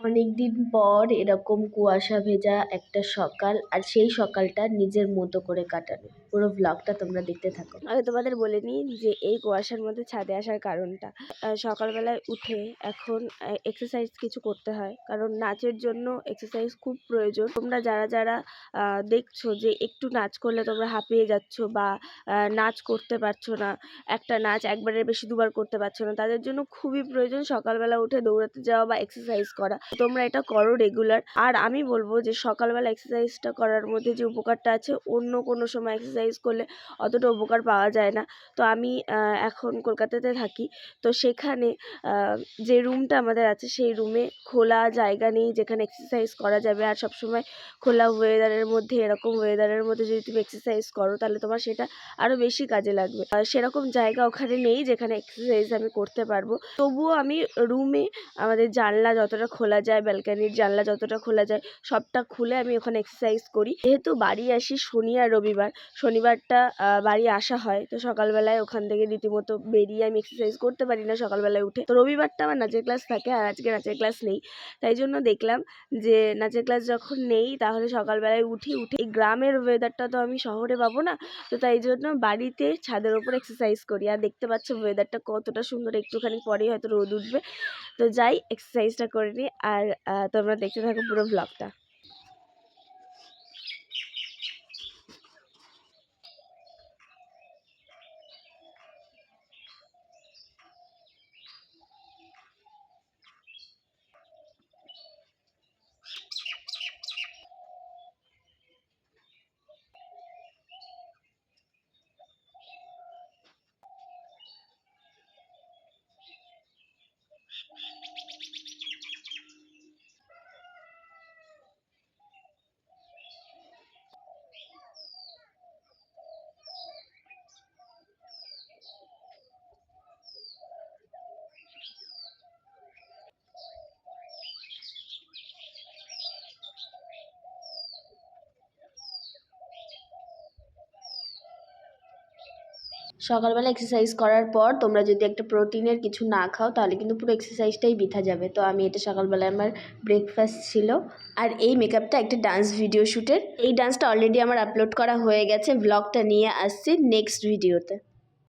অনেকদিন পর এরকম কুয়াশা ভেজা একটা সকাল, আর সেই সকালটা নিজের মতো করে কাটানো। পুরো ব্লগটা তোমরা দেখতে থাকো। আমি তোমাদের বলে নিই যে এই কুয়াশার মধ্যে ছাদে আসার কারণটা। সকালবেলায় উঠে এখন এক্সারসাইজ কিছু করতে হয়, কারণ নাচের জন্য এক্সারসাইজ খুব প্রয়োজন। তোমরা যারা যারা দেখছো যে একটু নাচ করলে তোমরা হাঁপিয়ে যাচ্ছ বা নাচ করতে পারছো না, একটা নাচ একবারের বেশি দুবার করতে পারছো না, তাদের জন্য খুবই প্রয়োজন সকালবেলা উঠে দৌড়াতে যাওয়া বা এক্সারসাইজ করা। তোমরা এটা করো রেগুলার। আর আমি বলবো যে সকালবেলা এক্সারসাইজটা করার মধ্যে যে উপকারটা আছে, অন্য কোনো সময় এক্সারসাইজ করলে অতটা উপকার পাওয়া যায় না। তো আমি এখন কলকাতাতে থাকি, তো সেখানে যে রুমটা আমাদের আছে সেই রুমে খোলা জায়গা নেই যেখানে এক্সারসাইজ করা যাবে। আর সবসময় খোলা ওয়েদারের মধ্যে, এরকম ওয়েদারের মধ্যে যদি তুমি এক্সারসাইজ করো তাহলে তোমার সেটা আরও বেশি কাজে লাগবে। সেরকম জায়গা ওখানে নেই যেখানে এক্সারসাইজ আমি করতে পারবো। তবুও আমি রুমে আমাদের জানলা যতটা খোলা যায়, ব্যালকানির জানলা যতটা খোলা যায় সবটা খুলে আমি ওখানে এক্সারসাইজ করি। যেহেতু বাড়ি আসি শনি আর রবিবার, শনিবারটা বাড়ি আসা হয়, তো সকালবেলায় ওখান থেকে রীতিমতো বেরিয়ে আমি এক্সারসাইজ করতে পারি না সকালবেলায় উঠে। তো রবিবারটা আমার নাচের ক্লাস থাকে, আর আজকে নাচের ক্লাস নেই। তাই জন্য দেখলাম যে নাচের ক্লাস যখন নেই তাহলে সকালবেলায় উঠে এই গ্রামের ওয়েদারটা তো আমি শহরে পাবো না, তো তাই জন্য বাড়িতে ছাদের ওপর এক্সারসাইজ করি। আর দেখতে পাচ্ছ ওয়েদারটা কতটা সুন্দর, একটুখানি পরেই হয়তো রোদ উঠবে। তো যাই, এক্সারসাইজটা করে নিই, আর তোমরা দেখতে থাকো পুরো ব্লগটা। সকালবেলা এক্সারসাইজ করার পর তোমরা যদি একটা প্রোটিনের কিছু না খাও তাহলে কিন্তু পুরো এক্সারসাইজটাই বৃথা যাবে। তো আমি এটা সকালবেলায় আমার ব্রেকফাস্ট ছিল। আর এই মেকআপটা একটা ডান্স ভিডিও শ্যুটের। এই ডান্সটা অলরেডি আমার আপলোড করা হয়ে গেছে, ব্লগটা নিয়ে আসছি নেক্সট ভিডিওতে।